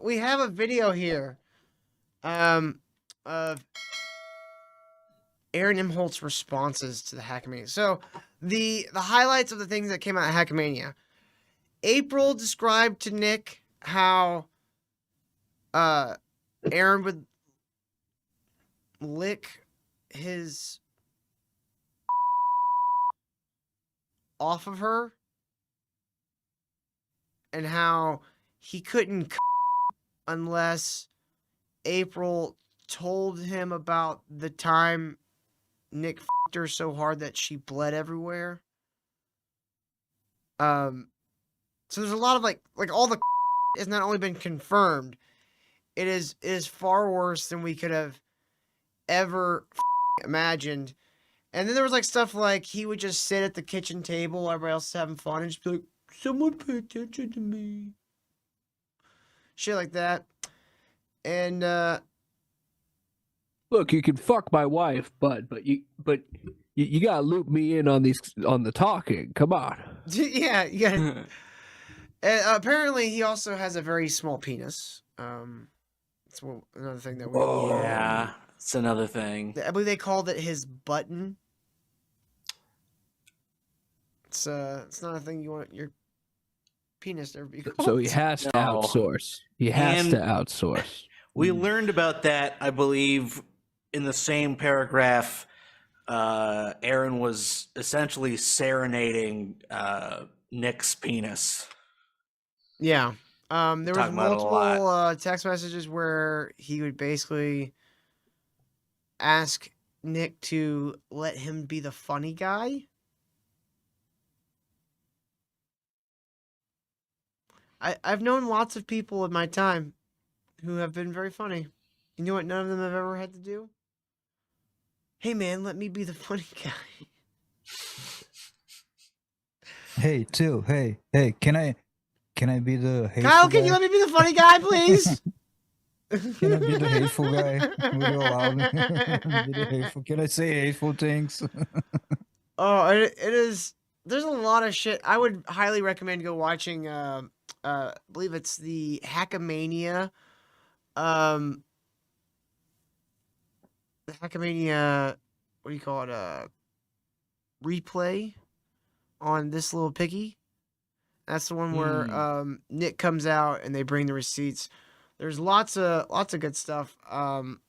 we have a video here, of Aaron Imholte's responses to the Hackamania. So the highlights of the things that came out of Hackamania. April described to Nick how Aaron would lick his off of her, and how he couldn't unless April told him about the time Nick f***ed her so hard that she bled everywhere. So there's a lot of like all the has not only been confirmed, it is far worse than we could have ever imagined. And then there was like stuff like he would just sit at the kitchen table, everybody else is having fun, and just be like, "Someone pay attention to me." Shit like that. And look, you can fuck my wife, but you gotta loop me in on the talking. Come on. yeah, you gotta. Apparently, he also has a very small penis. It's another thing that we. Yeah, it's another thing. I believe they called it his button. It's not a thing you want your penis to ever be called. So he has to outsource. He has to outsource. We learned about that, I believe, in the same paragraph. Aaron was essentially serenading Nick's penis. Yeah. There was multiple text messages where he would basically ask Nick to let him be the funny guy. I've known lots of people in my time who have been very funny. You know what none of them have ever had to do? Hey man, let me be the funny guy. Hey, too. Hey, can I be the hateful Kyle, can guy? you let me be the funny guy, please? Can I be the hateful guy? Would you allow me to be the hateful? Can I say hateful things? Oh, it is. There's a lot of shit. I would highly recommend go watching. I believe it's the Hackamania. The Hackamania. What do you call it? Replay on This Little Piggy. That's the one where Nick comes out and they bring the receipts. There's lots of good stuff on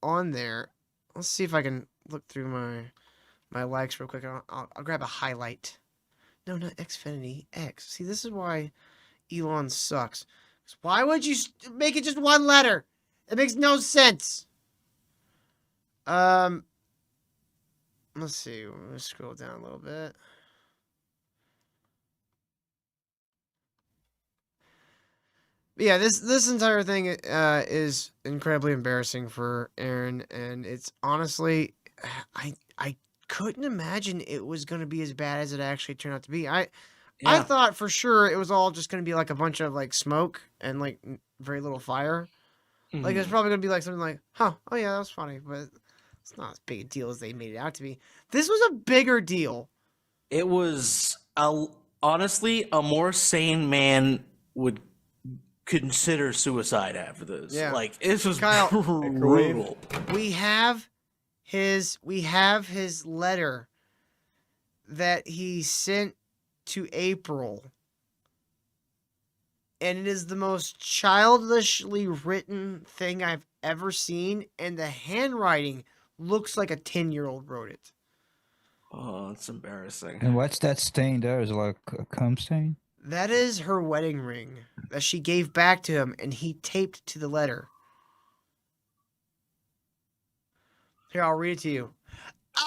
there. Let's see if I can look through my likes real quick. I'll grab a highlight. No, not Xfinity. X. See, this is why Elon sucks. Why would you make it just one letter? It makes no sense. Let's see. Let's scroll down a little bit. Yeah, this entire thing is incredibly embarrassing for Aaron, and it's honestly, I couldn't imagine it was going to be as bad as it actually turned out to be. I thought for sure it was all just going to be like a bunch of like smoke and like very little fire. Mm-hmm. Like it's probably going to be like something like, oh yeah, that was funny, but it's not as big a deal as they made it out to be. This was a bigger deal. It was honestly a more sane man would consider suicide after this. Yeah. Like this was Kyle, brutal. We have his letter that he sent to April, and it is the most childishly written thing I've ever seen, and the handwriting looks like a 10-year-old wrote it. Oh, it's embarrassing. And what's that stain there? Is it like a cum stain? That is her wedding ring that she gave back to him, and he taped to the letter. Here, I'll read it to you.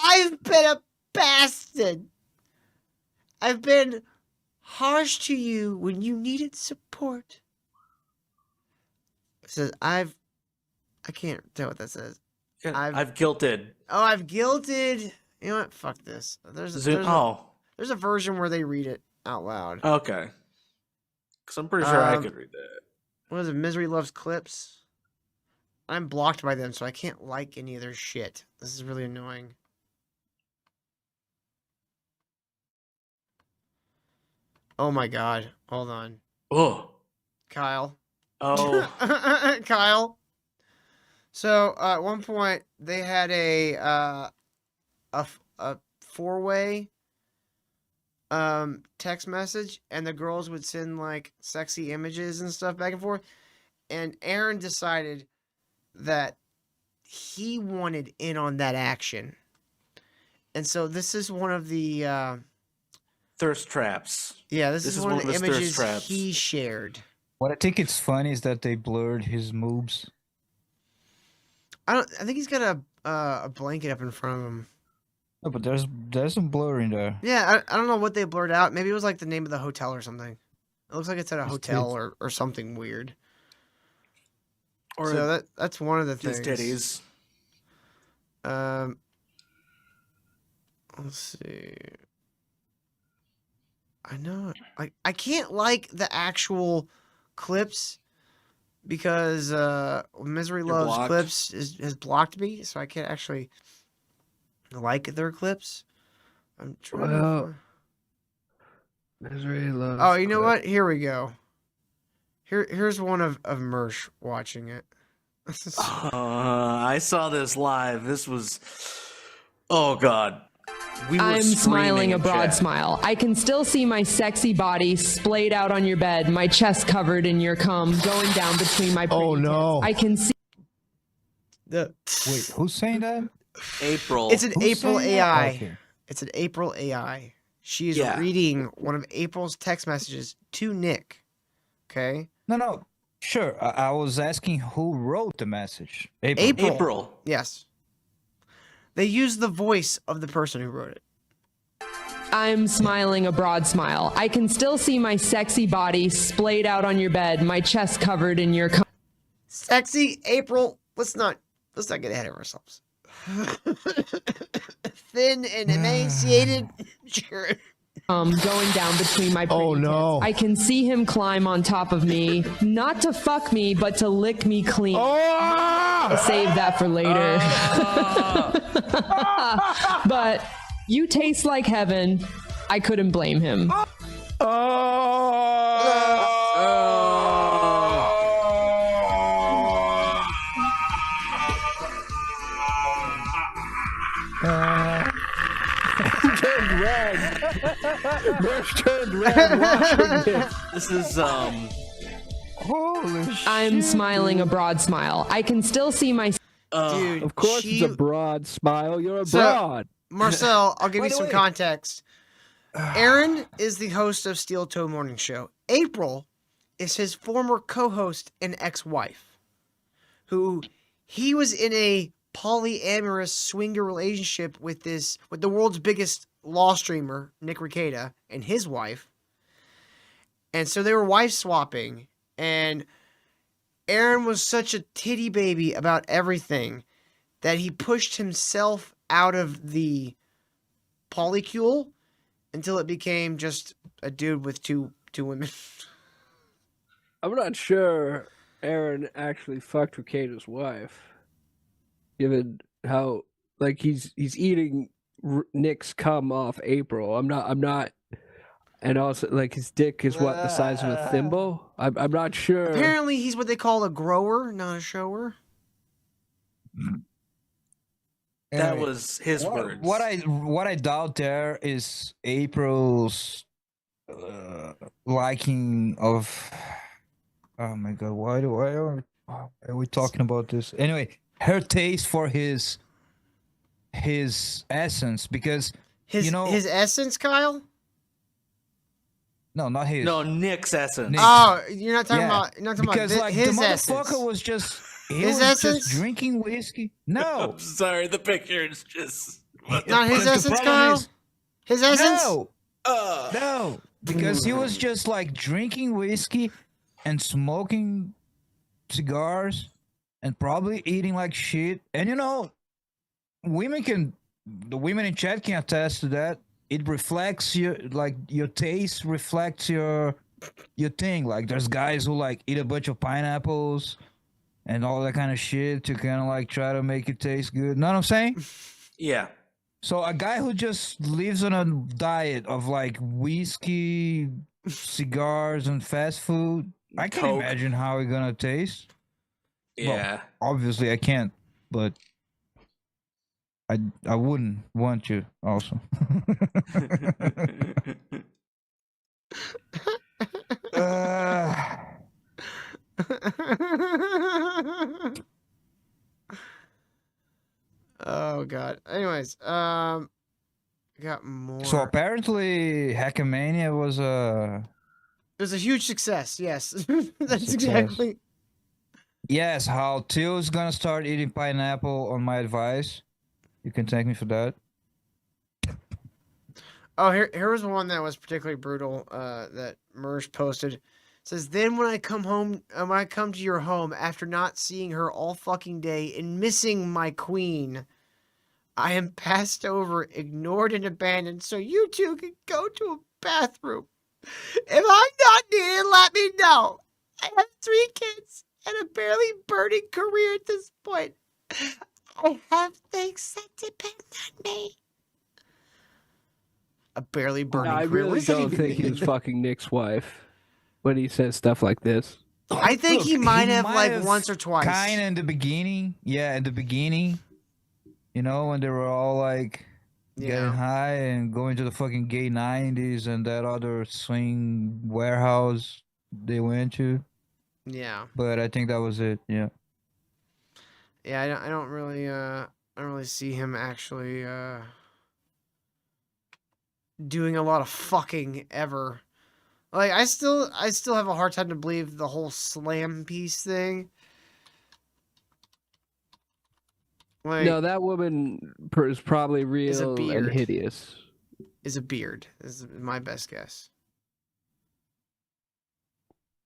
I've been a bastard. I've been harsh to you when you needed support. It says, I can't tell what that says. Yeah, I've guilted. Oh, I've guilted. You know what? Fuck this. There's a version where they read it out loud. Okay. Because I'm pretty sure I could read that. What is it? Misery Loves Clips? I'm blocked by them, so I can't like any of their shit. This is really annoying. Oh my god. Hold on. Oh. Kyle. Oh, Kyle. So at one point they had a four-way text message, and the girls would send like sexy images and stuff back and forth. And Aaron decided that he wanted in on that action, and so this is one of the thirst traps. this is one of the his thirst images traps. he shared. What I think it's funny is that they blurred his moves. I think he's got a blanket up in front of him. No, but there's some blur in there. Yeah, I don't know what they blurred out. Maybe it was like the name of the hotel or something. It looks like it's at a His hotel tits. or something weird. Or So that's one of the his things. titties. Let's see. I know, like I can't like the actual clips because Misery They're Loves blocked. Clips has blocked me, so I can't actually like their clips. I'm trying Well, to. Misery loves. Oh, you know Clip. what? Here we go. Here's one of Mersh watching it. I saw this live. This was, oh god, we were I'm smiling screaming a in broad chat. smile. I can still see my sexy body splayed out on your bed, my chest covered in your cum going down between my pretty Oh, no. tits. I can see the Wait, who's saying that? April. It's an Who's April saying that? AI. Okay. It's an April AI. She is Yeah. reading one of April's text messages to Nick. Okay. No. Sure. I was asking who wrote the message. April. Yes. They use the voice of the person who wrote it. I'm smiling a broad smile. I can still see my sexy body splayed out on your bed, my chest covered in your cum Sexy April. Let's not get ahead of ourselves. Thin and emaciated. Sure. going down between my pretty Oh, no. tits. I can see him climb on top of me, not to fuck me, but to lick me clean. I'll save that for later. But you taste like heaven. I couldn't blame him. Turned red. Merch turned red watching this. This is Holy shit. I'm smiling a broad smile. I can still see my Dude, Of course, she- it's a broad smile. You're a So- broad. Marcel, I'll give By you the some way- context. Aaron is the host of Steel Toe Morning Show. April is his former co-host and ex-wife, who he was in a polyamorous swinger relationship with the world's biggest law streamer, Nick Rekieta, and his wife. And so they were wife swapping, and Aaron was such a titty baby about everything that he pushed himself out of the polycule until it became just a dude with two women. I'm not sure Aaron actually fucked Rekieta's wife, given how like he's eating Nick's cum off April. I'm not, and also like his dick is what, the size of a thimble. I'm not sure. Apparently, he's what they call a grower, not a shower. that Anyway, was his words. What I doubt there is April's liking of. Oh my god! Why are we talking about this? Anyway, her taste for his essence, because His essence, Kyle. no, not his. No, Nick's essence. Nick. Oh, you're not talking Yeah, about. You're not talking because about like his the essence. motherfucker was just His was essence? just drinking whiskey. No, I'm sorry, the picture is just. Not his The essence, problem Kyle. is- His essence. No, because he was just like drinking whiskey and smoking cigars and probably eating like shit. And the women in chat can attest to that. It reflects your taste reflects your thing. Like there's guys who like eat a bunch of pineapples and all that kind of shit to kind of like try to make it taste good. Know what I'm saying? Yeah. So a guy who just lives on a diet of like whiskey, cigars, and fast food, I can Coke. imagine how it's gonna taste. Yeah. Obviously, I can't, but I wouldn't want you also. uh, Oh god. Anyways, got more. so apparently, Hackamania was It was a huge success. Yes, that's Success. exactly. yes. How Tio's gonna start eating pineapple on my advice. You can thank me for that. Oh, here was one that was particularly brutal. That Mersh posted. It says, then when I come home, when I come to your home after not seeing her all fucking day and missing my queen, I am passed over, ignored, and abandoned. So you two can go to a bathroom. If I'm not needed, let me know. I have 3 kids and a barely burning career at this point. I have things that depend on me. A barely burning I career. What really does that don't even think he mean? was fucking Nick's wife when he says stuff like this. I think Look, he might have like have once or twice. Kind of in the beginning. Yeah, in the beginning. You know, when they were all like getting Yeah. high and going to the fucking gay 90s and that other swing warehouse they went to. Yeah. But I think that was it. Yeah. Yeah, I don't really see him actually doing a lot of fucking ever. Like I still have a hard time to believe the whole slam piece thing. Like, No, that woman is probably Is a real and beard. hideous. is a beard. Is my best guess.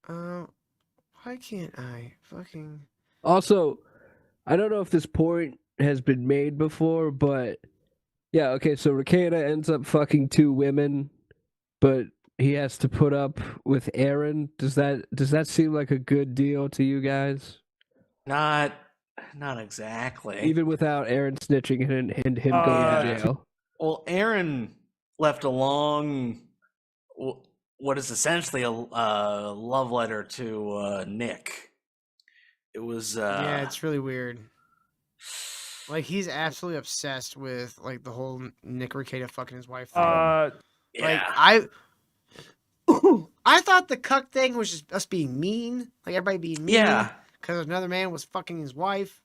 Why can't I fucking? Also, I don't know if this point has been made before, but yeah, okay, so Rekieta ends up fucking 2 women, but he has to put up with Aaron. Does that seem like a good deal to you guys? Not exactly. Even without Aaron snitching and him going to jail. Well, Aaron left a long, what is essentially a love letter to Nick. It was Yeah, it's really weird. Like he's absolutely obsessed with like the whole Nick Rekieta fucking his wife thing. Like yeah. I thought the cuck thing was just us being mean, like everybody being mean. Yeah. Because another man was fucking his wife.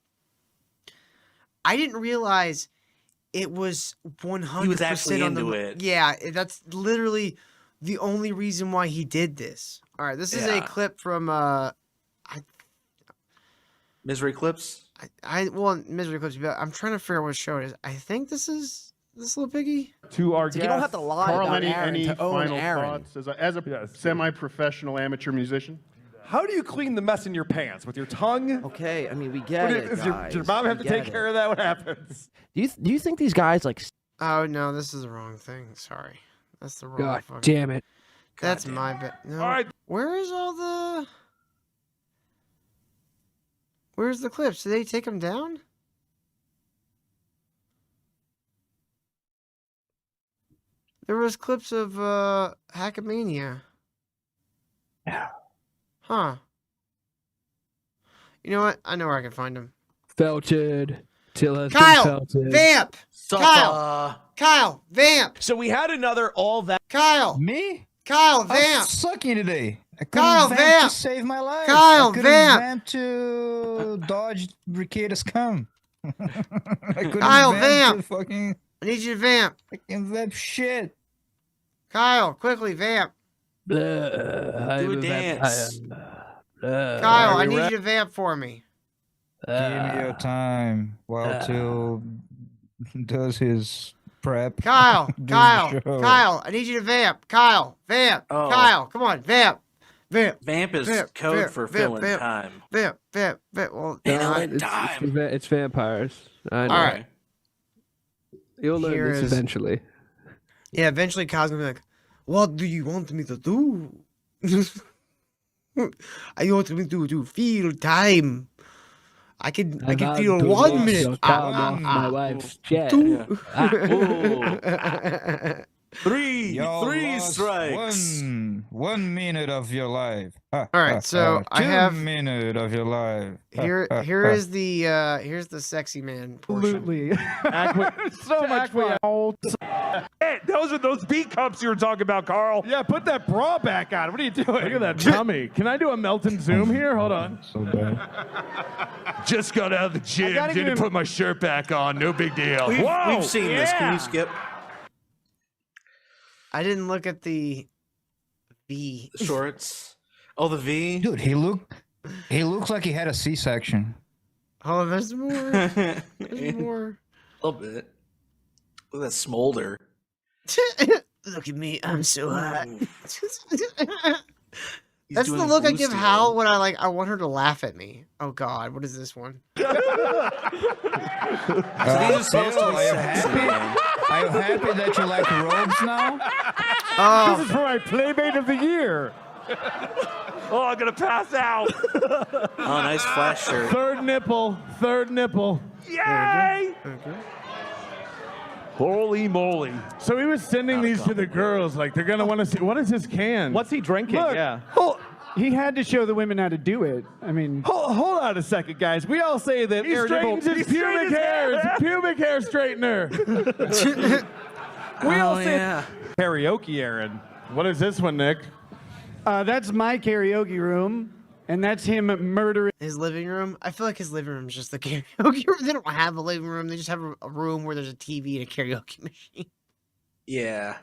I didn't realize it was 100% He was actually on the, into it. Yeah, that's literally the only reason why he did this. All right, this is a Yeah. clip from Misery Clips. well, Misery Clips, but I'm trying to figure out what show it is. I think this is this little piggy. To our So you don't have to lie Carl, about any Aaron to own final Aaron. thoughts as a Yes. semi-professional amateur musician? How do you clean the mess in your pants? With your tongue? Okay, I mean we What get do you- it, does guys. your mom have We to take get care it. of that? What happens? Do you think these guys like Oh no, this is the wrong thing. Sorry, that's the wrong. God fucking... damn it. That's my bad. No, All right. where is all the? Where's the clips? Did they take them down? There was clips of Hackamania. Yeah. Huh. You know what? I know where I can find them. Felted. Till has Kyle! been felted. Vamp! Suffer. Kyle! Vamp! So we had another all that. Kyle! Me? Kyle! I'm Vamp! sucking today. I couldn't Kyle, vamp vamp! to save my life. Kyle, I couldn't vamp! to dodge Rekieta's cum. I couldn't Kyle, to vamp! fucking I need you to vamp! fucking vamp shit. Kyle, quickly, vamp! Blah, Do a dance. Kyle, I need you to vamp for me. Give me your time while Till does his prep. Kyle, Do the Kyle, show. Kyle, I need you to vamp. Kyle, vamp. Oh. Kyle, come on, vamp. Vamp, Vamp is Vamp, code vamp, for vamp, filling vamp. time. vamp, vamp, vamp. Well, Filling It's, time. it's vampires. I know. All right. You'll learn Here this is- eventually. yeah, eventually Kyle's gonna be like, what do you want me to do? I want me to feel time. I can feel 1 minute. Calm off my wife's jet. Two. Yeah. Y'all Three lost strikes. 1 minute of your life. All right, so I have 2 minutes of your life. here is the here's the sexy man portion. Absolutely. So much fun. Hey, those are those B cups you were talking about, Carl. Yeah, put that bra back on. What are you doing? Look at that tummy. Can I do a melt and zoom here? Hold on. So bad. Just got out of the gym. gotta give Didn't him- put my shirt back on. No big deal. We've seen this. Can you skip I didn't look at the V. the shorts? Oh, the V. Dude, he looks like he had a C-section. Oh, there's more. There's more. A little bit. Look at that smolder. Look at me, I'm so hot. He's That's the doing look I blue give steel. Hal when I want her to laugh at me. Oh God, what is this one? So these are supposed to be sexy, man. Are you happy that you like robes now? Oh, This is for my Playmate of the Year. Oh, I'm gonna pass out. Oh, nice flash shirt. Third nipple. Third nipple. Yay! Holy moly. So he was sending these to the girls, like they're gonna want to see. What is his can? What's he drinking? Look. Yeah. He had to show the women how to do it. I mean, Hold on a second, guys. We all say that He Aaron straightens Imholte- his pubic hair. It's a pubic hair straightener. We all Oh, say yeah. karaoke, Aaron. What is this one, Nick? that's my karaoke room, and that's him murdering. his living room. I feel like his living room is just the karaoke room. They don't have a living room. They just have a room where there's a TV and a karaoke machine. Yeah.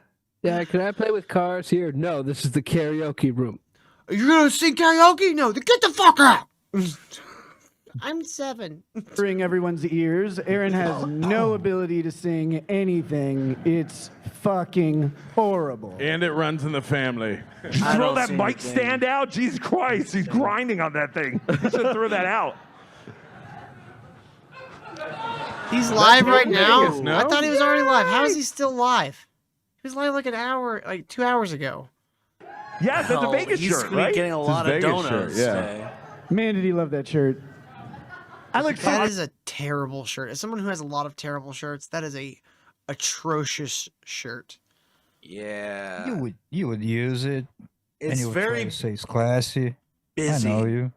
Yeah, can I play with cars here? No, this is the karaoke room. Are you gonna sing karaoke? No, then get the fuck out. I'm 7. Everyone's ears. Aaron has no ability to sing anything. It's fucking horrible. And it runs in the family. I Throw don't that see mic anything. stand out. Jesus Christ, he's grinding on that thing. You should throw that out. He's live right now. Vegas, no? I thought he was already live. How is he still live? He was live like an hour, like 2 hours ago. Yes, that's a Hell, Vegas he's shirt, gonna be right? getting a It's lot his of Vegas donuts shirt, yeah. today. Man, did he love that shirt. I look That is a terrible shirt. As someone who has a lot of terrible shirts, that is a atrocious shirt. Yeah. You would use it, and It's you would try very to say it's classy. busy. I know you.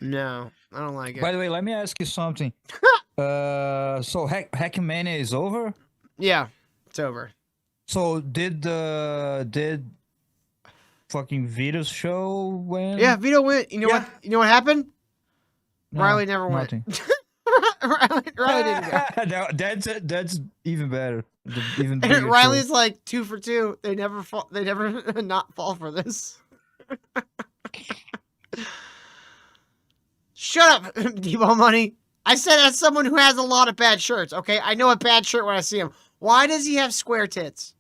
No, I don't like it. By the way, let me ask you something. So Hackamania is over. Yeah, it's over. So did fucking Vito's show win? Yeah, Vito went. You know Yeah. what? You know what happened? No, Riley never went. nothing. Riley didn't go. That's even better. Even bigger And show. Riley's like 2 for 2. They never fall. They never not fall for this. Shut up, Debo Money. I said as someone who has a lot of bad shirts. Okay, I know a bad shirt when I see him. Why does he have square tits?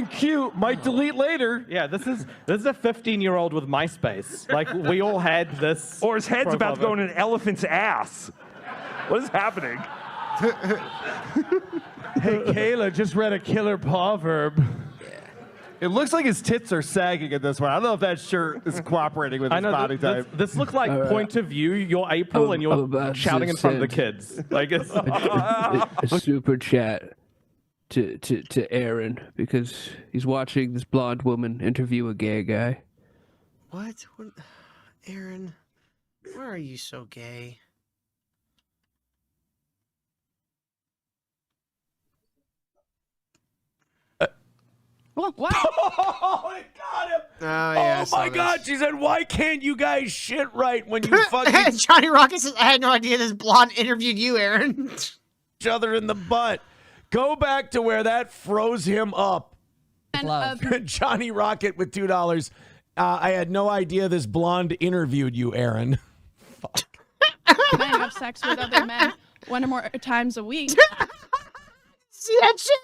cute. Might delete later. Yeah, this is a 15-year-old with MySpace. Like we all had this. Or his head's about to go in profile an elephant's ass. What is happening? Hey, Kayla just read a killer proverb. It looks like his tits are sagging at this one. I don't know if that shirt is cooperating with his body type. This looks like point of view. You're April and I'm you're about shouting to in front of the send kids. Like it's a super chat to Aaron because he's watching this blonde woman interview a gay guy. What? Aaron, why are you so gay? what? Oh, I got him. Oh, yeah, I Oh saw my this. God! She said, "Why can't you guys shit right when you fucking Johnny Rocket says, I had no idea this blonde interviewed you, Aaron. each other in the butt? Go back to where that froze him up." Johnny Rocket with $2. I had no idea this blonde interviewed you, Aaron. Men have sex with other men 1 or more times a week. See that shit?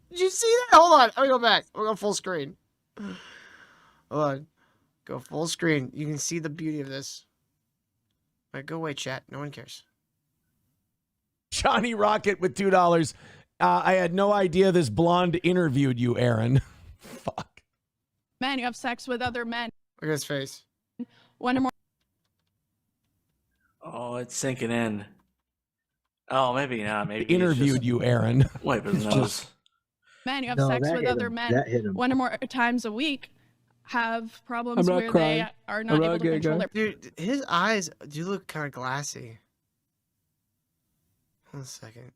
Did you see that? Hold on. Let me go back. We'll go full screen. Hold on. Go full screen. You can see the beauty of this. All right, go away, chat. No one cares. Johnny Rocket with $2. I had no idea this blonde interviewed you, Aaron. Fuck. Men who have sex with other men Look at his face. 1 or more. Oh, it's sinking in. Oh, maybe not. Maybe he's Interviewed just you, Aaron. wipe his nose. men who have No, sex that with hit other him. men That hit him. one or more times a week have problems I'm not where crying. they are I'm not not able to gay, control guy. their. Dude, his eyes do look kind of glassy. Hold on a second.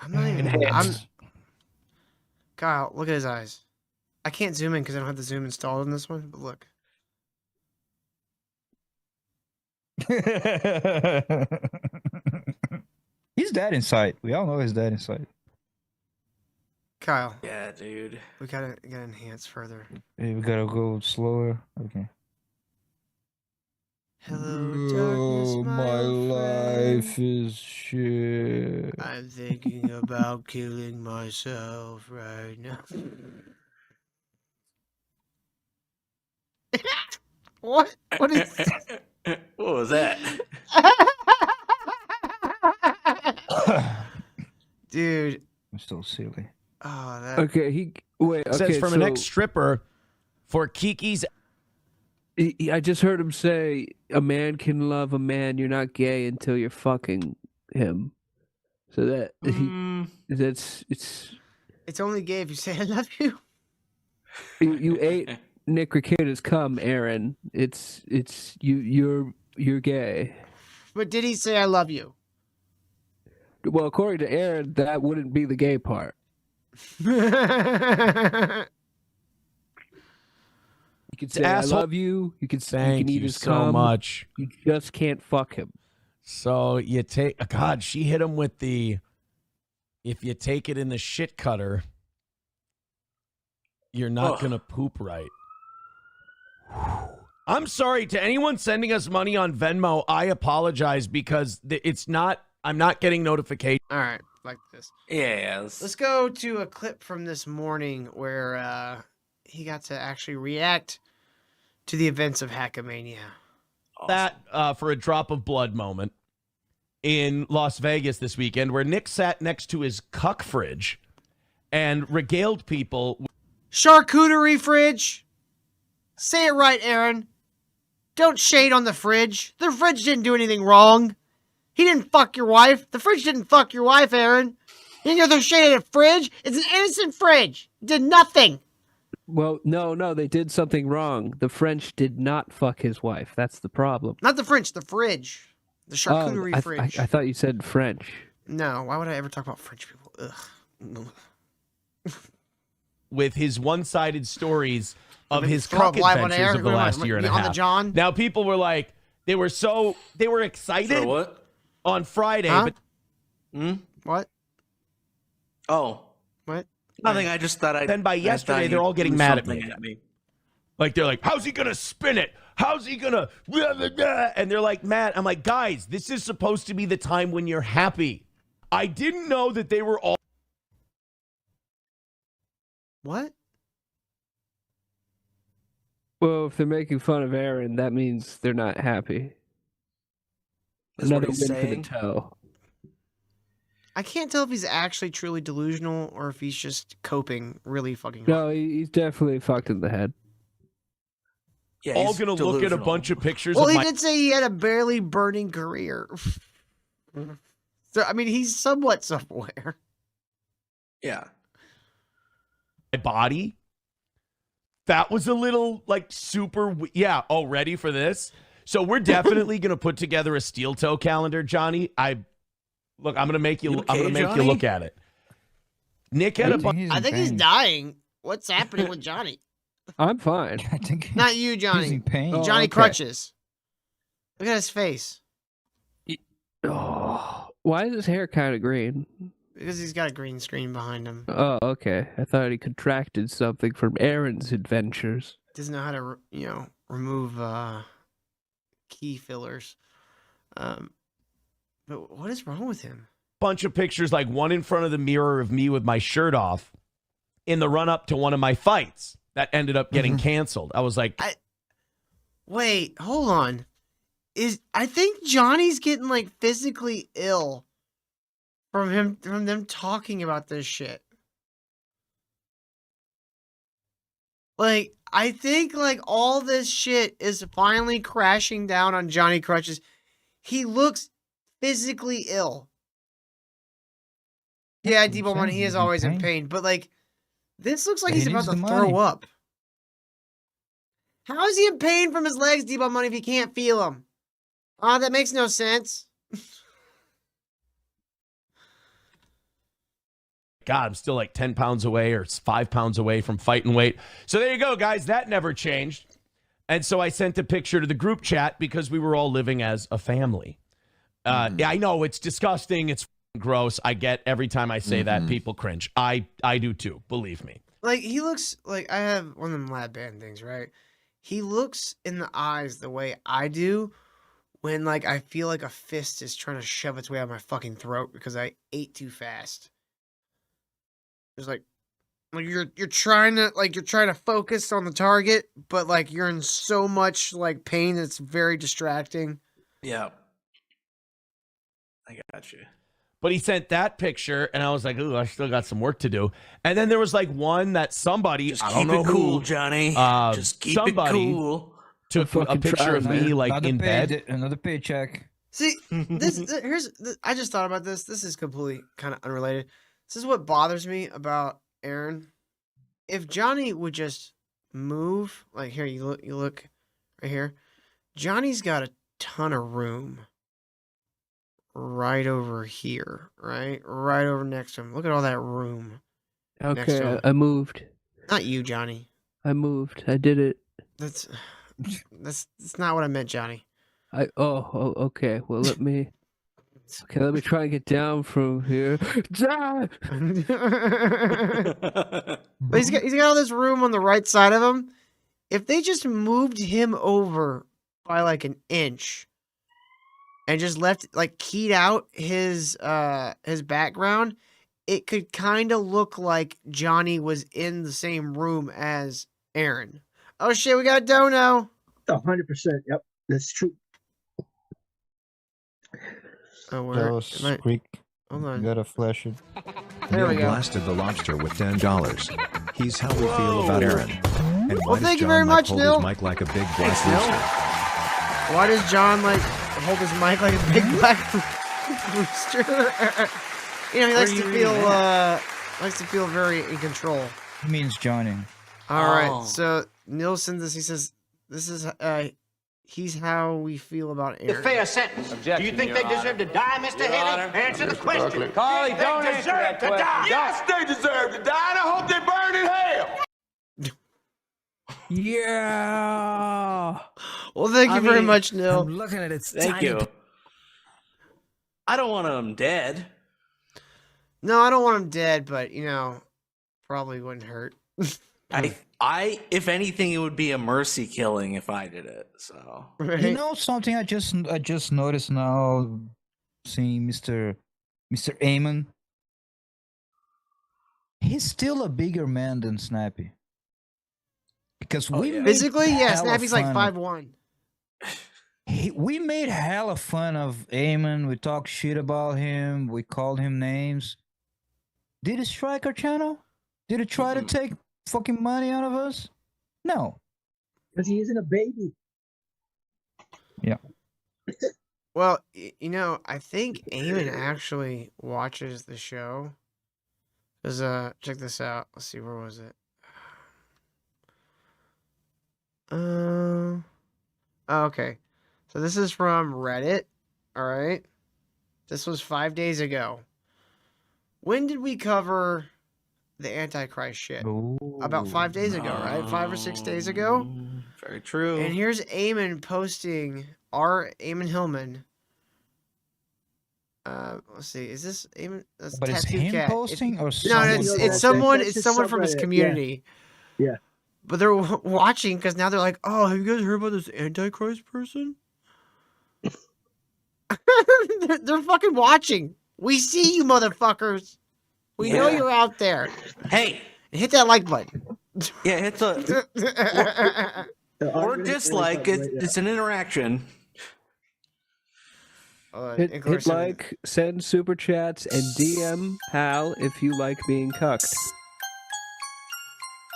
I'm not even. Kyle, look at his eyes. I can't zoom in because I don't have the zoom installed on this one, but look. He's dead inside. We all know he's dead inside. Kyle. Yeah, dude. We gotta enhance further. Hey, we gotta go slower. Okay. Hello, darkness, my old life friend. is shit. I'm thinking about killing myself right now. What? What is that? What was that? Dude. I'm so silly. Oh, that. Okay, wait. It Okay, says from an ex-stripper for Kiki's. I just heard him say a man can love a man. You're not gay until you're fucking him. So that It's only gay if you say I love you. You ate Nick Rekieta's cum, Aaron. You're gay. But did he say I love you? Well, according to Aaron, that wouldn't be the gay part. You can say I love you. You can eat his so cum. much. You just can't fuck him. So you take. God, she hit him with the. If you take it in the shit cutter, you're not gonna poop right. I'm sorry to anyone sending us money on Venmo. I apologize because it's not. I'm not getting notification. All right, like this. Yeah. Let's go to a clip from this morning where he got to actually react to the events of Hackamania. Awesome. That for a drop of blood moment in Las Vegas this weekend, where Nick sat next to his cuck fridge and regaled people. Charcuterie fridge. Say it right, Aaron. Don't shade on the fridge. The fridge didn't do anything wrong. He didn't fuck your wife. The fridge didn't fuck your wife, Aaron. You know they're shading a fridge? It's an innocent fridge. It did nothing. Well, no, they did something wrong. The French did not fuck his wife. That's the problem. Not the French, the fridge. The charcuterie fridge. I thought you said French. No, why would I ever talk about French people? Ugh. With his one-sided stories of his throw up cuck live on adventures air? of the last year and a On the half. John? Now people were like, they were excited. For what? On Friday, Huh? but What? Oh. What? Nothing. I just thought then by yesterday they're all getting mad at me. Like they're like, how's he gonna spin it? How's he gonna? And they're like mad. I'm like, guys, this is supposed to be the time when you're happy. I didn't know that they were all. What? Well, if they're making fun of Aaron, that means they're not happy. That's what Another he's win for the saying. toe. I can't tell if he's actually truly delusional or if he's just coping really fucking hard. No, he's definitely fucked in the head. Yeah, all he's gonna look at a delusional. bunch of pictures. Well, of he my did say he had a barely burning career. So, I mean, he's somewhat self-aware. Yeah. body. That was a little like super. Yeah. Oh, ready for this? So we're definitely gonna put together a steel toe calendar, Johnny. I'm gonna make you. I'm gonna make you look at it. Nick had a bunch. I think he's dying. What's happening with Johnny? I'm fine. I think Not you, Johnny. he's in pain. Oh, Johnny okay. Crutches. Look at his face. Oh, why is his hair kind of green? Because he's got a green screen behind him. Oh, okay. I thought he contracted something from Aaron's adventures. Doesn't know how to, remove key fillers. But what is wrong with him? Bunch of pictures, like one in front of the mirror of me with my shirt off in the run up to one of my fights that ended up getting canceled. I was like, Wait, hold on. I think Johnny's getting like physically ill from them talking about this shit. Like, I think like all this shit is finally crashing down on Johnny Crutches. He looks physically ill. Yeah, Debo Money, he is always in pain. But, like, this looks like He he's about needs to the throw money. up. How is he in pain from his legs, Debo Money, if he can't feel them? That makes no sense. God, I'm still like 10 pounds away or 5 pounds away from fighting weight. So there you go, guys. That never changed. And so I sent a picture to the group chat because we were all living as a family. Yeah, I know it's disgusting. It's gross. I get every time I say that, people cringe. I do too. Believe me. Like, he looks like I have one of them lab band things, right? He looks in the eyes the way I do when, like, I feel like a fist is trying to shove its way out my fucking throat because I ate too fast. It's like you're trying to focus on the target, but like you're in so much like pain it's very distracting. Yeah. I got you. But he sent that picture, and I was like, ooh, I still got some work to do. And then there was like one that somebody, Just I don't keep know it cool, who, Johnny. Just keep somebody it cool. took a picture of me like in bed. Another paycheck. See, I just thought about this. This is completely kind of unrelated. This is what bothers me about Aaron. If Johnny would just move, like here, you look right here. Johnny's got a ton of room right over here, right over next to him. Look at all that room. Next to Okay, him. I moved. Not you, Johnny. I moved. I did it. That's not what I meant, Johnny. Okay. Well, let me try and get down from here. But he's got all this room on the right side of him. If they just moved him over by like an inch and just left like keyed out his background, it could kind of look like Johnny was in the same room as Aaron. Oh shit, we got a dono. 100%. Yep, that's true. Oh, where? Squeak. Hold on. You gotta flash it. There we go. Blasted the lobster with $10. He's how we feel about Aaron. And why Well, does thank you John very much, hold Neil. his mic like a big black Thanks, Neil. rooster? Why does John like hold his mic like a big black rooster? He likes to feel very in control. He means Johnny. All right, so Neil sends this. He says, "This is he's how we feel about Aaron." A fair sentence. Do you think they deserve to die, Mr. Haley? Answer the question. Carly, don't they answer deserve that to question. die? Yes, they deserve to die, and I hope they burn in hell. Yeah. Well, thank you very much, Neil. I'm looking at it. Thank you. I don't want him dead. No, I don't want him dead, but probably wouldn't hurt. I, if anything, it would be a mercy killing if I did it. So Right? You know something I just noticed now, seeing Mr. Eamon. He's still a bigger man than Snappy. Because physically, yeah, Snappy's like 5'1". We made hella fun of Eamon. We talked shit about him. We called him names. Did he strike our channel? Did he try to take fucking money out of us? No. Because he isn't a baby. Yeah. Well, I think Eamon actually watches the show. Cause check this out. Let's see, where was it? Oh, okay. So this is from Reddit. All right. This was 5 days ago. When did we cover the Antichrist shit? About 5 days ago, right? 5 or 6 days ago. Very true. And here's Eamon posting Eamon Hillman. Let's see. Is this Eamon? That's But is Tattoo him Cat. posting or No, someone? it's someone. That's It's his someone from his subreddit, community. Yeah. But they're watching because now they're like, "Oh, have you guys heard about this Antichrist person?" they're fucking watching. We see you, motherfuckers. We know you're out there. Hey, hit that like button. Yeah, hit the or dislike. It's an interaction. Hit like, send super chats, and DM Hal if you like being cucked.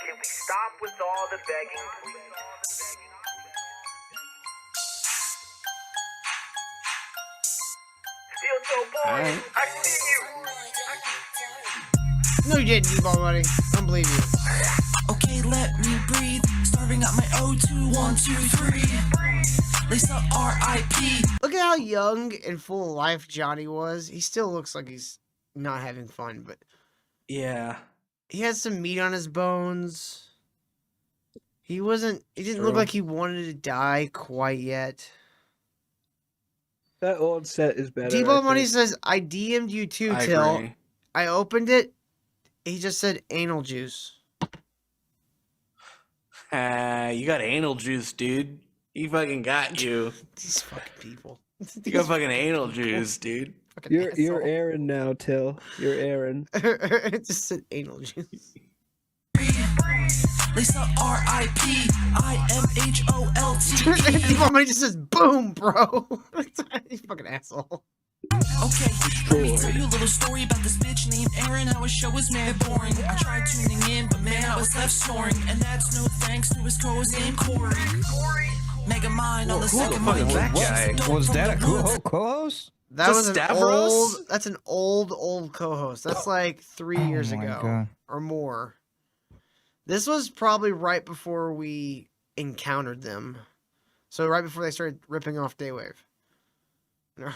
Can we stop with all the begging, please? Still so boring. All right. I see you. No, you didn't, D-Ball Money. I don't believe you. Okay, let me breathe. Starving out my O2. 1, 2, 3. Lace up R.I.P. Look at how young and full of life Johnny was. He still looks like he's not having fun, but Yeah. he has some meat on his bones. He didn't look True. like he wanted to die quite yet. That old set is better. D-Ball I Money think. says, I DM'd you too, I Till. agree. I opened it. He just said anal juice. You got anal juice, dude. He fucking got you. These fucking people. You got fucking anal juice, dude. You're Aaron now, Till. You're Aaron. It just said anal juice. Lace up R.I.P. I.M.H.O.L.T. D-Ball Money just says boom, bro. You fucking asshole. Okay, let me tell you a little story about this bitch named Aaron. How his show was mad boring. I tried tuning in, but man, I was left snoring. And that's no thanks to his co-host named Corey. Mega Mind on the second mic. Was that a co-host? That's an old co-host. That's like 3 years my ago God. or more. This was probably right before we encountered them. So right before they started ripping off Daywave. No,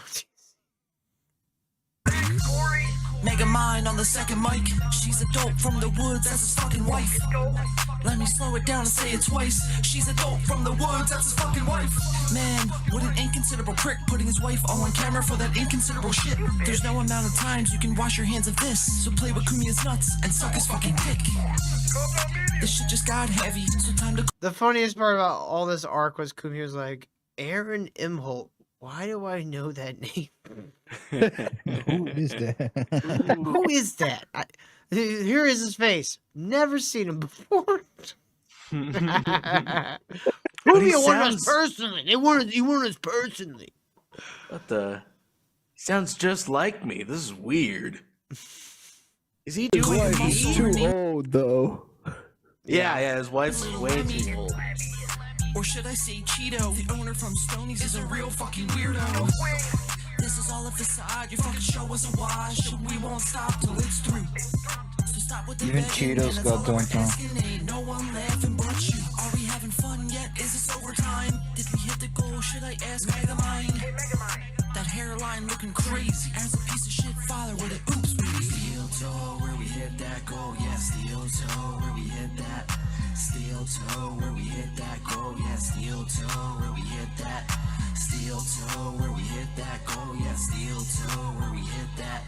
Mega Mind on the second mic. She's a dope from the woods, that's his fucking wife. Let me slow it down and say it twice. She's a dope from the woods, that's his fucking wife. Man, what an inconsiderable prick, putting his wife all on camera for that inconsiderable shit. There's no amount of times you can wash your hands of this. So play with Kumia's nuts and suck his fucking dick. This shit just got heavy, so time to... the funniest part about all this arc was Kumi was like, Aaron Imholte. Why do I know that name? Who is that? Who is that? Here is his face. Never seen him before. Who do you want us personally? He wanted us personally. What the? He sounds just like me. This is weird. Is he doing His wife is too old, though. Yeah, his wife's way too old. Or should I say Cheeto? The owner from Stonies is a real fucking weirdo. This is all a facade, your fucking show was a wash. We won't stop till it's through. So stop with the Even begging, Cheetos and got that's all I'm dunked on. asking. Ain't no one laughing but you. Are we having fun yet? Is this overtime? Did we hit the goal? Should I ask Mega Mind? That hairline looking crazy. Aaron's a piece of shit father with an oops baby. Steel toe where we hit that goal. Yeah, steel toe where we hit that. Steel toe where we hit that goal. Yeah, steel toe where we hit that. Steel toe where we hit that goal. Yeah, steel toe where we hit that.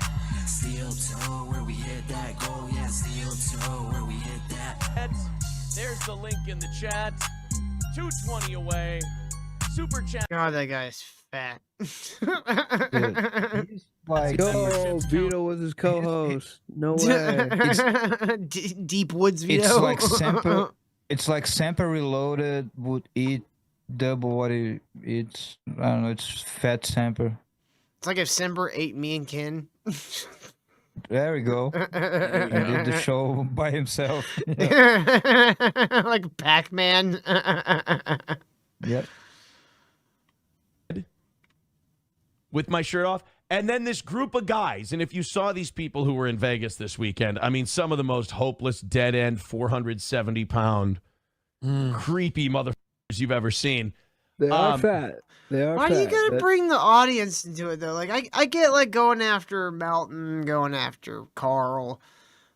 Steel toe where we hit that goal. Yeah, steel toe where we hit that. There's the link in the chat. 220 away. Super chat. God, that guy's fat. Like, Yo, Vito was his co-host. No way. Deep Woods Vito. it's like Semper. It's like Semper Reloaded would eat double what he eats. I don't know. It's fat Semper. It's like if Semper ate me and Ken. There we go. He did the show by himself. Like Pac-Man. Yep. With my shirt off. And then this group of guys, and if you saw these people who were in Vegas this weekend, I mean, some of the most hopeless, dead-end, 470-pound, creepy motherfuckers you've ever seen. They are fat. They are Why fat. are you gonna bring the audience into it though? Like I get like going after Melton, going after Carl,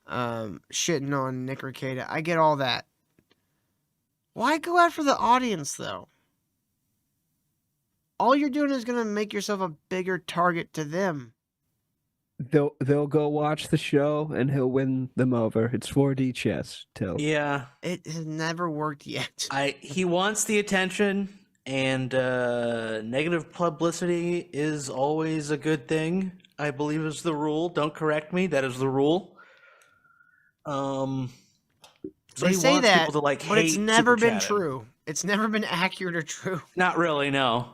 shitting on Nick Rekieta. I get all that. Why go after the audience though? All you're doing is gonna make yourself a bigger target to them. They'll go watch the show and he'll win them over. It's 4D chess, Till. Yeah, it has never worked yet. He wants the attention, and negative publicity is always a good thing. I believe is the rule. Don't correct me. That is the rule. So They he say wants that, people to like but it's hate never super been chatting. true. It's never been accurate or true. Not really. No.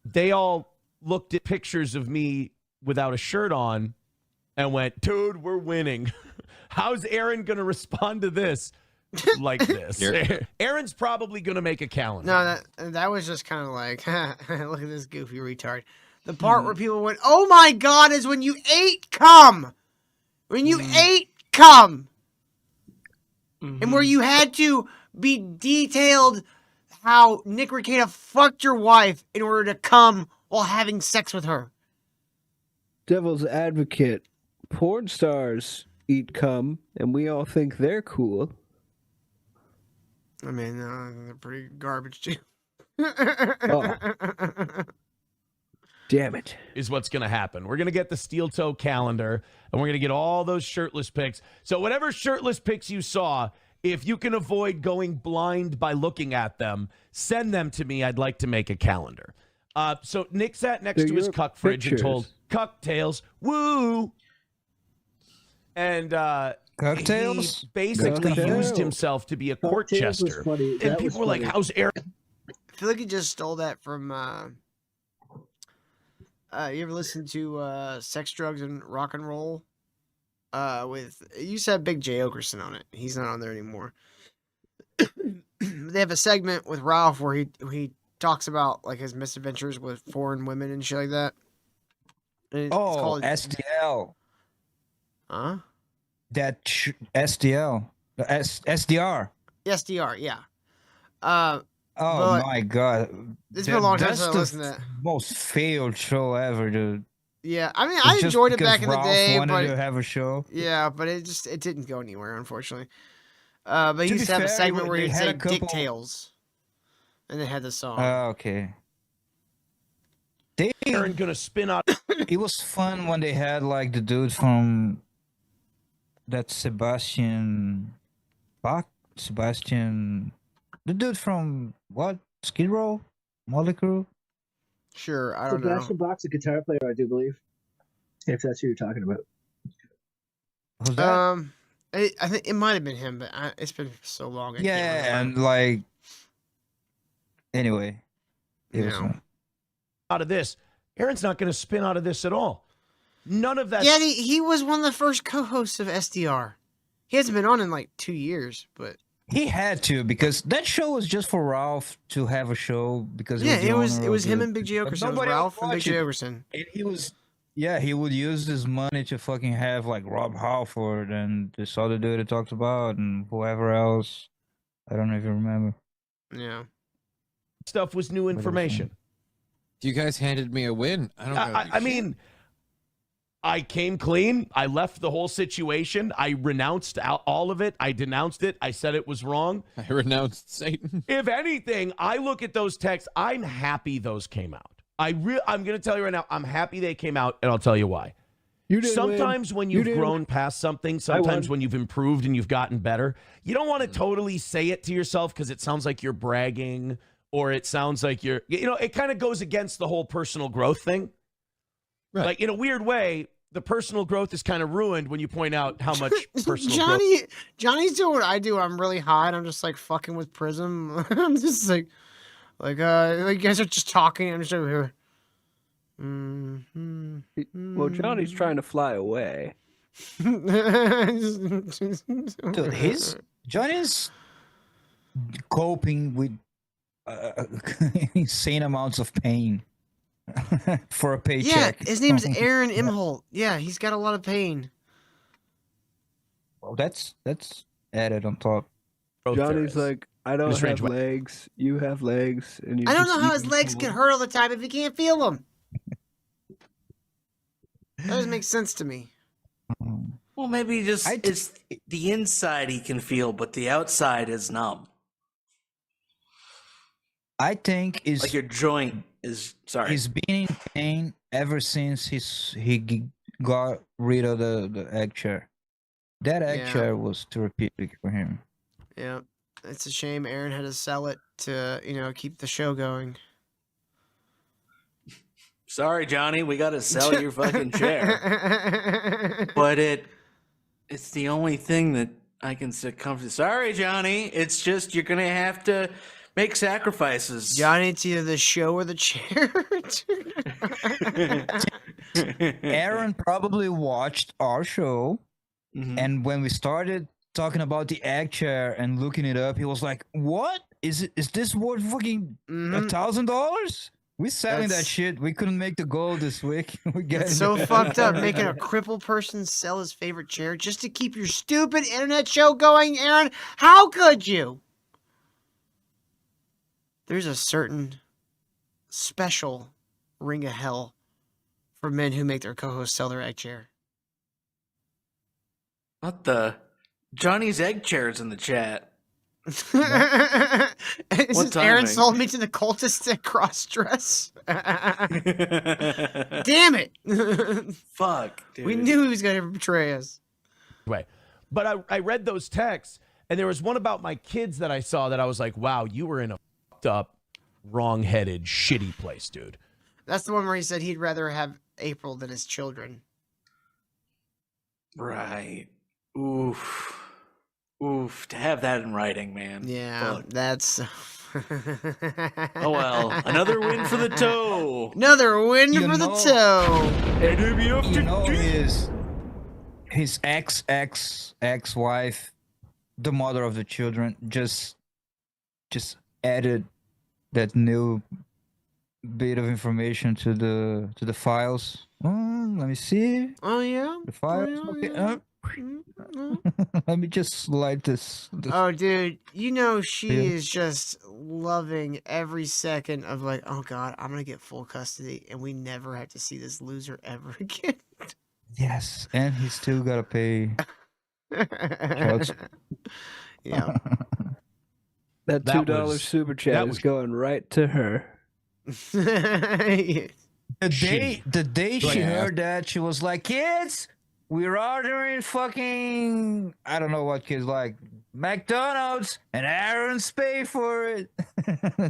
They all looked at pictures of me without a shirt on and went, dude, we're winning. How's Aaron going to respond to this like this? Aaron's probably going to make a calendar. No, that was just kind of like, look at this goofy retard. The part where people went, oh my God, is when you ate cum. when you ate cum, and where you had to be detailed how Nick Rekieta fucked your wife in order to come while having sex with her. Devil's advocate. Porn stars eat cum, and we all think they're cool. I mean, they're pretty garbage too. Oh. Damn it. Is what's going to happen. We're going to get the steel toe calendar, and we're going to get all those shirtless pics. So whatever shirtless pics you saw, if you can avoid going blind by looking at them, send them to me. I'd like to make a calendar. So Nick sat next to his cuck fridge and told cuck tales, woo! And Cocktails? he basically used himself to be a court jester. And people were like, how's Aaron? I feel like he just stole that from you ever listen to Sex, Drugs, and Rock and Roll? With it used to have Big J Okerson on it. He's not on there anymore. They have a segment with Ralph where he talks about like his misadventures with foreign women and shit like that. And it's called SDL. Huh? That SDL. SDR. SDR, yeah. Oh my god. It's been a long time since I That's listened to the that. most failed show ever, dude. Yeah, I mean, It's I just enjoyed it because back in the Ralph day, wanted but to have a show. yeah, but it didn't go anywhere, unfortunately. But he To used be to have a fair, segment where they he'd had say a couple- Dick Tales, and they had the song. Oh, okay. Aaron gonna spin out. It was fun when they had like the dude from that Sebastian the dude from what? Skid Row? Molecule? Sure, I don't know. Sebastian Bach's a guitar player, I do believe. If that's who you're talking about. Who's that? I think it might have been him, but it's been so long. I can't Yeah, remember. and like anyway. It was No. fun. Out of this. Aaron's not going to spin out of this at all. None of that. Yeah, he was one of the first co-hosts of SDR. He hasn't been on in like 2 years, but He had to because that show was just for Ralph to have a show because he yeah, was the it was owner him of and Big J but Okerson. It was nobody Ralph and Big watched J it. Okerson. And he would use this money to fucking have like Rob Halford and this other dude it talks about and whoever else. I don't know if you remember. Yeah. Stuff was new information. You guys handed me a win. I don't know. I mean, I came clean. I left the whole situation. I renounced all of it. I denounced it. I said it was wrong. I renounced Satan. If anything, I look at those texts. I'm happy those came out. I'm going to tell you right now, I'm happy they came out, and I'll tell you why. You did Sometimes win. when You you've did. grown past something, sometimes when you've improved and you've gotten better, you don't want to totally say it to yourself because it sounds like you're bragging or it sounds like you're, it kind of goes against the whole personal growth thing. Right. Like in a weird way, the personal growth is kind of ruined when you point out how much personal growth. Johnny's doing what I do. I'm really high and I'm just like fucking with Prism. I'm just like you guys are just talking. I'm just over here. Well, Johnny's trying to fly away. Dude, Dude, Johnny's coping with insane amounts of pain for a yeah, paycheck. his name's Aaron Imholte. Yeah, he's got a lot of pain. Well, that's added on top. Johnny's like, I don't strange have way. legs. You have legs, and you. I don't just know how eat his them legs whole. get hurt all the time if he can't feel them. That doesn't make sense to me. Well, maybe it's the inside he can feel, but the outside is numb. I think is Like your joint is sorry. he's been in pain ever since he got rid of the egg chair. That egg Yeah. chair was therapeutic for him. Yeah, it's a shame Aaron had to sell it to keep the show going. Sorry, Johnny, we got to sell your fucking chair. But it's the only thing that I can sit comfortably. Sorry, Johnny. It's just you're gonna have to make sacrifices. Johnny, it's either the show or the chair. Aaron probably watched our show, Mhm. and when we started talking about the egg chair and looking it up, he was like, "What is it? Is this worth fucking $1,000?" We selling that That's- shit. We couldn't make the goal this week. We got It's so fucked up making a crippled person sell his favorite chair just to keep your stupid internet show going, Aaron. How could you? There's a certain special ring of hell for men who make their co-hosts sell their egg chair. What the? Johnny's egg chair's in the chat. Since Aaron sold me to the cultists at cross-dress. Damn it. Fuck, dude. We knew he was going to betray us. Right. But I read those texts, and there was one about my kids that I saw that I was like, wow, you were in a fucked up, wrong-headed, shitty place, dude. That's the one where he said he'd rather have April than his children. Right. Oof. Oof. To have that in writing, man. Yeah, Fuck. that's... Oh, well. Another win for the toe. Another win for the toe. You know his ex-wife, the mother of the children, just added that new bit of information to the files. Let me see. Oh yeah. The files. Okay. Let me just slide this. Oh, dude, you know she is just loving every second of like, oh god, I'm gonna get full custody, and we never have to see this loser ever again. Yes, and he still gotta pay. Yeah. That $2 super chat is going right to her. The day she heard that, she was like, "Kids, we're ordering fucking I don't know what kids like McDonald's, and Aaron's pay for it.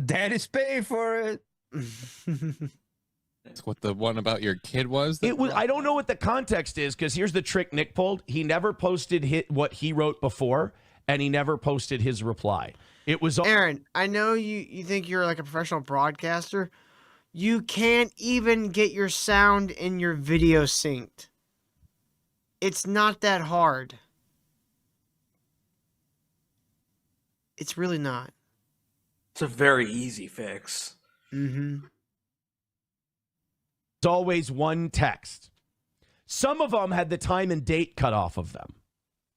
Daddy's pay for it." That's what the one about your kid was. It was. I don't know what the context is, because here's the trick Nick pulled. He never posted what he wrote before, and he never posted his reply. It was Aaron, I know you think you're like a professional broadcaster. You can't even get your sound and your video synced. It's not that hard. It's really not. It's a very easy fix. Mm-hmm. It's always one text. Some of them had the time and date cut off of them.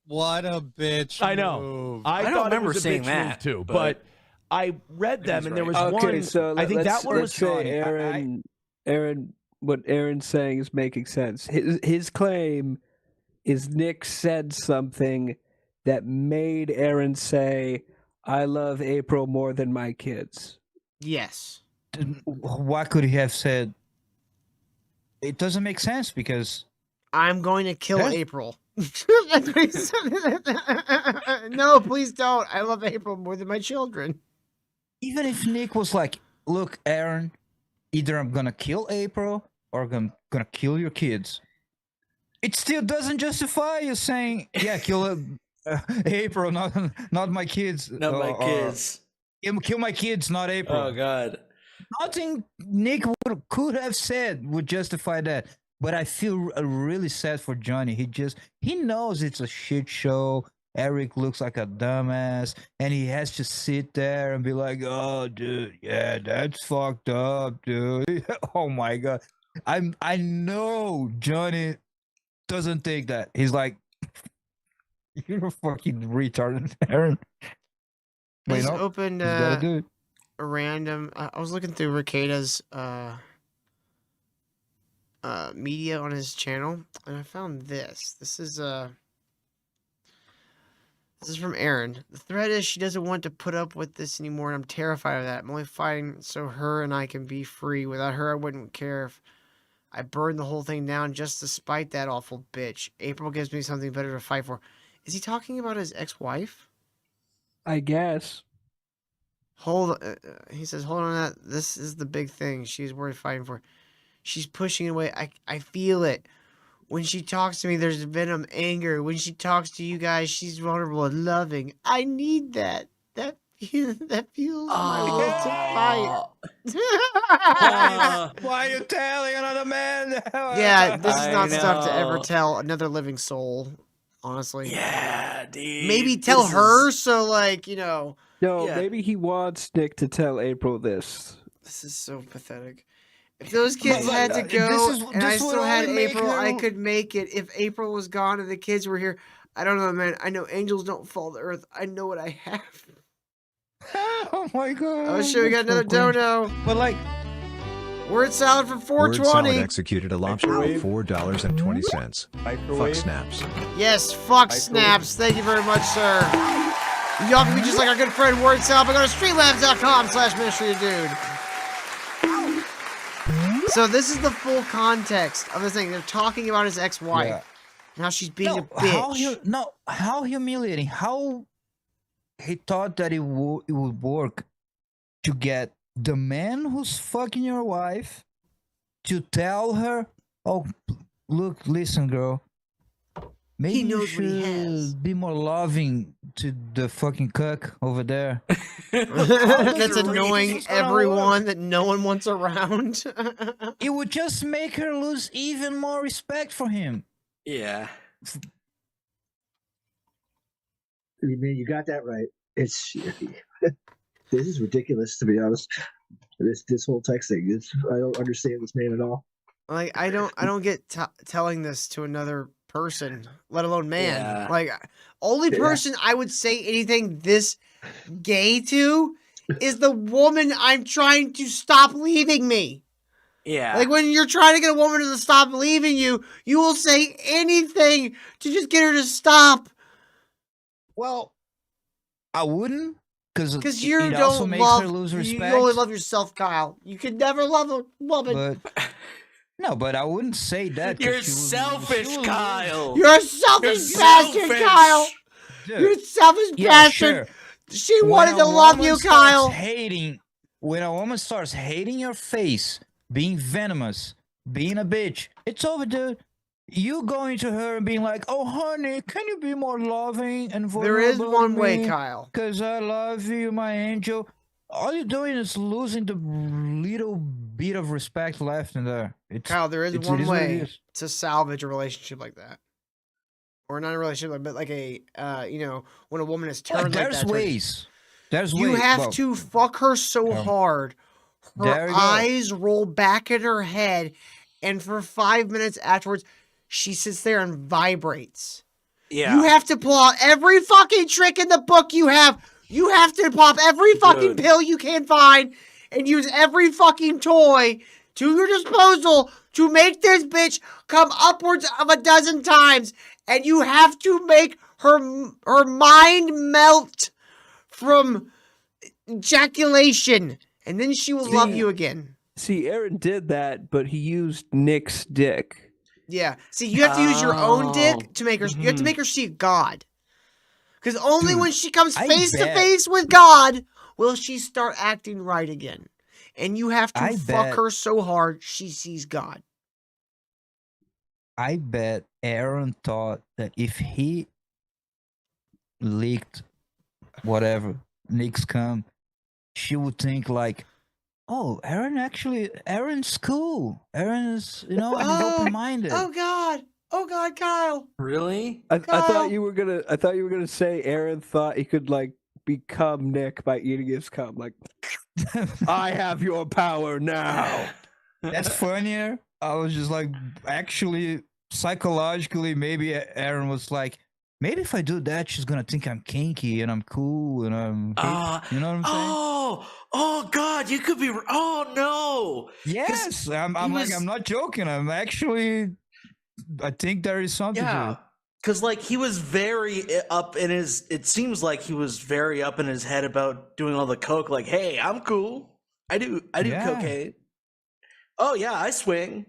What a bitch! I know. Move. I don't thought remember it was a seeing bitch that, move too, but but I read them and there was Okay, one. so I think that one was let's say Johnny. Aaron, what Aaron's saying is making sense. His claim is Nick said something that made Aaron say, "I love April more than my kids." Yes. What could he have said? It doesn't make sense because I'm going to kill April. That's what he said. No, please don't. I love April more than my children. even if Nick was like, "Look, Aaron, either I'm gonna kill April or I'm gonna kill your kids," it still doesn't justify you saying, "Yeah, kill April, not my kids." Not my kids. Kill my kids, not April. Oh God. Nothing Nick could have said would justify that. But I feel really sad for Johnny. He knows it's a shit show. Eric looks like a dumbass, and he has to sit there and be like, "Oh, dude, yeah, that's fucked up, dude." Oh my god, I know Johnny doesn't think that. He's like, "You're a fucking retarded, Aaron." I just opened he's gotta do it. a random. I was looking through Rekieta's media on his channel, and I found this. This is from Aaron. The thread is she doesn't want to put up with this anymore, and I'm terrified of that. I'm only fighting so her and I can be free. Without her, I wouldn't care if I burned the whole thing down just to spite that awful bitch. April gives me something better to fight for. Is he talking about his ex-wife? I guess. He says, hold on that. This is the big thing she's worth fighting for. She's pushing away. I feel it. When she talks to me, there's venom, anger. When she talks to you guys, she's vulnerable and loving. I need that. That fuels my will to fight. Why are you telling another man? Yeah, this is not stuff to ever tell another living soul, honestly. Yeah, dude. Maybe tell her so, like, you know. No, maybe he wants Nick to tell April this. This is so pathetic. If those kids had to go and I still had April, I could make it. If April was gone and the kids were here, I don't know, man. I know angels don't fall to earth. I know what I have. Oh my god. Oh shit, we got another dono. But like, word salad for Word salad 420. executed a lobster for $4.20. Fuck snaps. Yes, fuck snaps. Thank you very much, sir. Y'all can be just like our good friend Word Salad, but go to streetlabs.com/ministry of dude. So this is the full context of the thing. They're talking about his ex-wife. And how she's being a bitch. How humiliating. How he thought that it would work to get the man who's fucking your wife to tell her, oh, look, listen, girl. Maybe you should be more loving to the fucking cuck over there. That's annoying everyone that no one wants around. It would just make her lose even more respect for him. Yeah. Man, you got that right. It's this is ridiculous, to be honest. This whole text thing. I don't understand this man at all. Like I don't get telling this to another person, let alone man. Yeah. Like only person I would say anything this gay to is the woman I'm trying to stop leaving me. Yeah. Like when you're trying to get a woman to stop leaving you, you will say anything to just get her to stop. Well, I wouldn't, because you it don't also makes love. her lose respect. You only love yourself, Kyle. You can never love a woman. But I wouldn't say that. You're selfish, Kyle. You're a selfish bastard, Kyle. Dude. You're a selfish bastard. She wanted to love you, Kyle. When a woman starts hating your face, being venomous, being a bitch, it's over, dude. You going to her and being like, "Oh, honey, can you be more loving and vulnerable?" There is one way, Kyle. Because I love you, my angel. All you're doing is losing the little bit of respect left in there. Kyle, there is one way to salvage a relationship like that. Or not a relationship, but like a, when a woman is turned like that. There's ways. You have to fuck her so hard. Her eyes roll back in her head, and for 5 minutes afterwards, she sits there and vibrates. Yeah. You have to pull out every fucking trick in the book you have. You have to pop every fucking pill you can find and use every fucking toy to your disposal to make this bitch come upwards of 12 times. And you have to make her mind melt from ejaculation. And then she will love you again. See, Aaron did that, but he used Nick's dick. Yeah. See, you have to use your own dick to make her. You have to make her see God. Because only when she comes face to face with God will she start acting right again. And you have to fuck her so hard she sees God. I bet Aaron thought that if he leaked whatever, Nick's cum, she would think like, oh, Aaron's cool. Aaron's, open-minded. Oh God, Kyle. Really? I thought you were gonna say Aaron thought he could like become Nick by eating his cum. Like, I have your power now. That's funnier. I was just like, actually, psychologically, maybe Aaron was like, maybe if I do that, she's gonna think I'm kinky and I'm cool and I'm, you know what I'm saying? Oh God, you could be. Oh no. Yes, I'm not joking. I'm actually. I think there is something to it. Because like he was very up in his. It seems like he was very up in his head about doing all the coke. Like, hey, I'm cool. I do cocaine. Oh yeah, I swing.